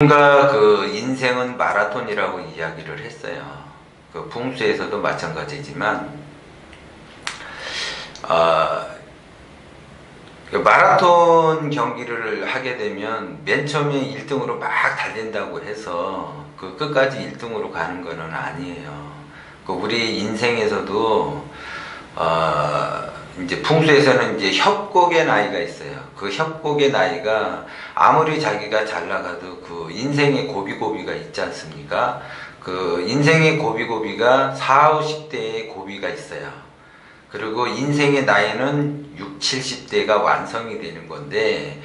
뭔가 그 인생은 마라톤이라고 이야기를 했어요. 그 풍수에서도 마찬가지지만, 그 마라톤 경기를 하게 되면 맨 처음에 1등으로 막 달린다고 해서 그 끝까지 1등으로 가는 거는 아니에요. 그 우리 인생에서도 이제 풍수에서는 이제 협곡의 나이가 있어요. 그 협곡의 나이가 아무리 자기가 잘 나가도 그 인생의 고비고비가 있지 않습니까? 그 인생의 고비고비가 40, 50대의 고비가 있어요. 그리고 인생의 나이는 60, 70대가 완성이 되는 건데,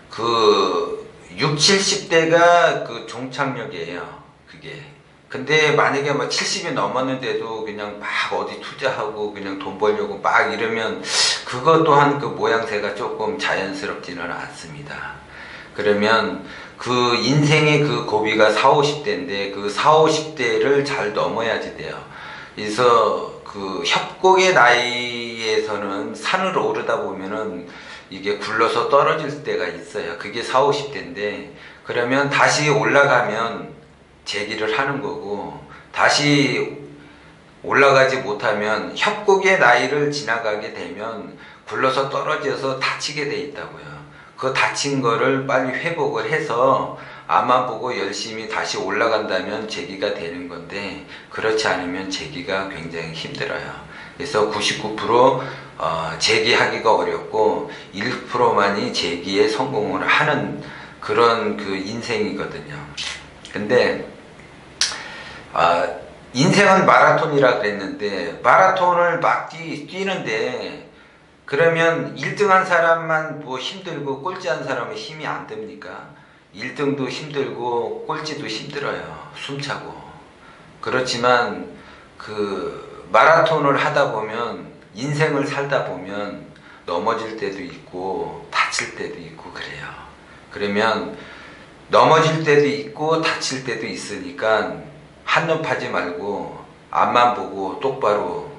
그 60, 70대가 그 종착역이에요. 그게. 근데 만약에 뭐 70이 넘었는데도 그냥 막 어디 투자하고 그냥 돈 벌려고 막 이러면 그것 또한 그 모양새가 조금 자연스럽지는 않습니다. 그러면 그 인생의 그 고비가 40, 50대인데 그 40, 50대를 잘 넘어야지 돼요. 그래서 그 협곡의 나이에서는 산을 오르다 보면은 이게 굴러서 떨어질 때가 있어요. 그게 40, 50대인데 그러면 다시 올라가면 재기를 하는 거고, 다시 올라가지 못하면 협곡의 나이를 지나가게 되면 굴러서 떨어져서 다치게 돼 있다고요. 그 다친 거를 빨리 회복을 해서 앞만 보고 열심히 다시 올라간다면 재기가 되는 건데, 그렇지 않으면 재기가 굉장히 힘들어요. 그래서 99% 재기하기가 어렵고 1%만이 재기에 성공을 하는 그런 그 인생이거든요. 근데 인생은 마라톤이라 그랬는데, 마라톤을 막 뛰는데, 그러면 1등 한 사람만 뭐 힘들고 꼴찌한 사람은 힘이 안 듭니까? 1등도 힘들고 꼴찌도 힘들어요. 숨차고. 그렇지만 그 마라톤을 하다 보면, 인생을 살다 보면 넘어질 때도 있고 다칠 때도 있고 그래요. 그러면 넘어질 때도 있고 다칠 때도 있으니까 한눈 파지 말고 앞만 보고 똑바로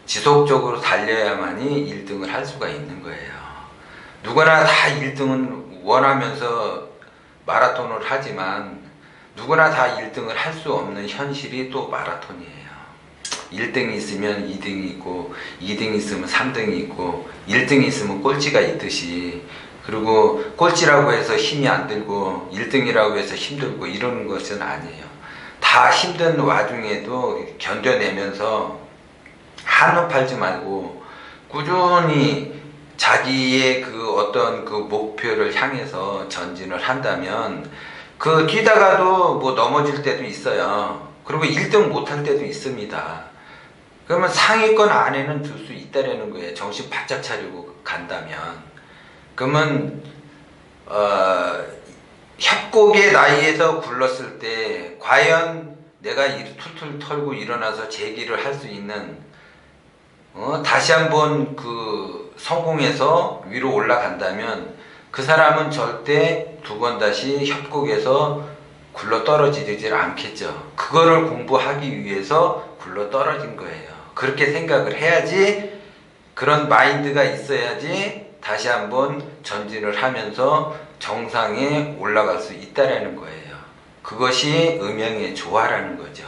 지속적으로 달려야만이 1등을 할 수가 있는 거예요. 누구나 다 1등은 원하면서 마라톤을 하지만 누구나 다 1등을 할 수 없는 현실이 또 마라톤이에요. 1등이 있으면 2등이 있고 2등이 있으면 3등이 있고 1등이 있으면 꼴찌가 있듯이, 그리고 꼴찌라고 해서 힘이 안 들고 1등이라고 해서 힘들고 이러는 것은 아니에요. 다 힘든 와중에도 견뎌내면서 한눈 팔지 말고 꾸준히 자기의 그 어떤 그 목표를 향해서 전진을 한다면, 그 뛰다가도 뭐 넘어질 때도 있어요. 그리고 1등 못할 때도 있습니다. 그러면 상위권 안에는 들 수 있다라는 거예요. 정신 바짝 차리고 간다면. 그러면 협곡의 나이에서 굴렀을 때 과연 내가 툴툴 털고 일어나서 재기를 할 수 있는, 다시 한번 그 성공해서 위로 올라간다면 그 사람은 절대 두 번 다시 협곡에서 굴러 떨어지질 않겠죠. 그거를 공부하기 위해서 굴러 떨어진 거예요. 그렇게 생각을 해야지, 그런 마인드가 있어야지 다시 한번 전진을 하면서 정상에 올라갈 수 있다라는 거예요. 그것이 음영의 조화라는 거죠.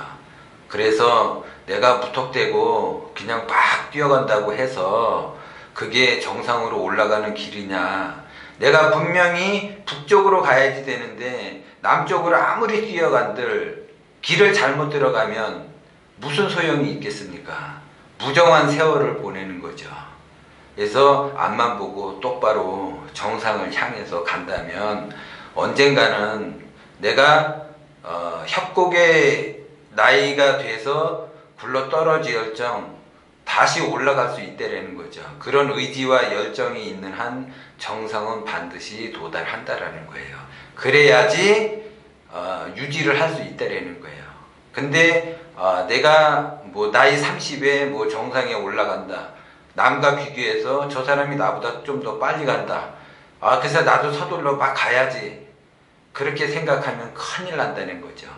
그래서 내가 무턱대고 그냥 막 뛰어간다고 해서 그게 정상으로 올라가는 길이냐. 내가 분명히 북쪽으로 가야지 되는데 남쪽으로 아무리 뛰어간들 길을 잘못 들어가면 무슨 소용이 있겠습니까? 무정한 세월을 보내는 거죠. 그래서 앞만 보고 똑바로 정상을 향해서 간다면 언젠가는 내가 협곡의 나이가 돼서 굴러 떨어질정 다시 올라갈 수 있다라는 거죠. 그런 의지와 열정이 있는 한 정상은 반드시 도달한다라는 거예요. 그래야지 유지를 할 수 있다라는 거예요. 근데 내가 뭐 나이 30에 뭐 정상에 올라간다, 남과 비교해서 저 사람이 나보다 좀 더 빨리 간다, 그래서 나도 서둘러 막 가야지, 그렇게 생각하면 큰일 난다는 거죠.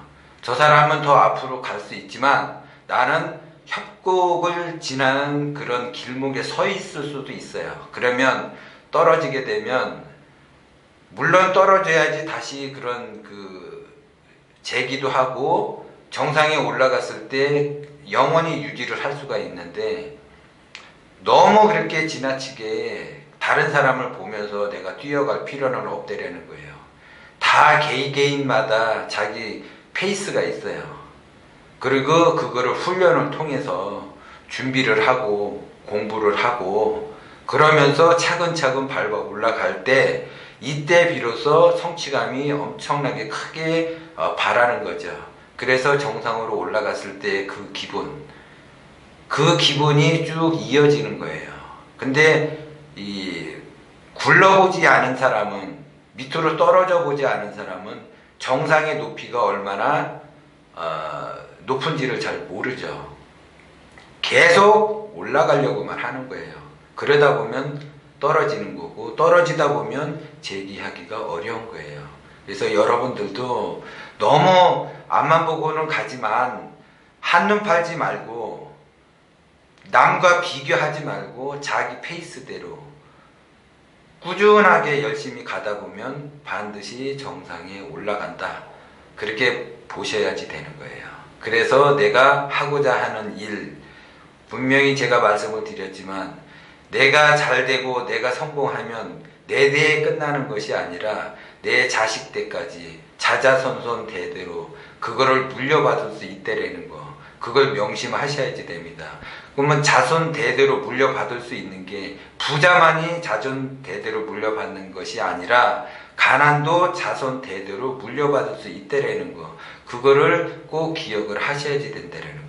저 사람은 더 앞으로 갈 수 있지만 나는 협곡을 지나는 그런 길목에 서 있을 수도 있어요. 그러면 떨어지게 되면, 물론 떨어져야지 다시 그런 그 재기도 하고 정상에 올라갔을 때 영원히 유지를 할 수가 있는데, 너무 그렇게 지나치게 다른 사람을 보면서 내가 뛰어갈 필요는 없다라는 거예요. 다 개인마다 자기 페이스가 있어요. 그리고 그거를 훈련을 통해서 준비를 하고 공부를 하고 그러면서 차근차근 밟아 올라갈 때, 이때 비로소 성취감이 엄청나게 크게 바라는 거죠. 그래서 정상으로 올라갔을 때 그 기분이 쭉 이어지는 거예요. 근데 이 굴러보지 않은 사람은, 밑으로 떨어져 보지 않은 사람은 정상의 높이가 얼마나 높은지를 잘 모르죠. 계속 올라가려고만 하는 거예요. 그러다 보면 떨어지는 거고, 떨어지다 보면 재기하기가 어려운 거예요. 그래서 여러분들도 너무 앞만 보고는 가지만 한눈 팔지 말고, 남과 비교하지 말고 자기 페이스대로 꾸준하게 열심히 가다 보면 반드시 정상에 올라간다. 그렇게 보셔야지 되는 거예요. 그래서 내가 하고자 하는 일, 분명히 제가 말씀을 드렸지만, 내가 잘 되고 내가 성공하면 내 대에 끝나는 것이 아니라 내 자식 때까지 자자손손 대대로 그거를 물려받을 수 있다라는 거, 그걸 명심하셔야지 됩니다. 그러면 자손 대대로 물려받을 수 있는 게 부자만이 자손 대대로 물려받는 것이 아니라 가난도 자손 대대로 물려받을 수 있다라는 거, 그거를 꼭 기억을 하셔야지 된다는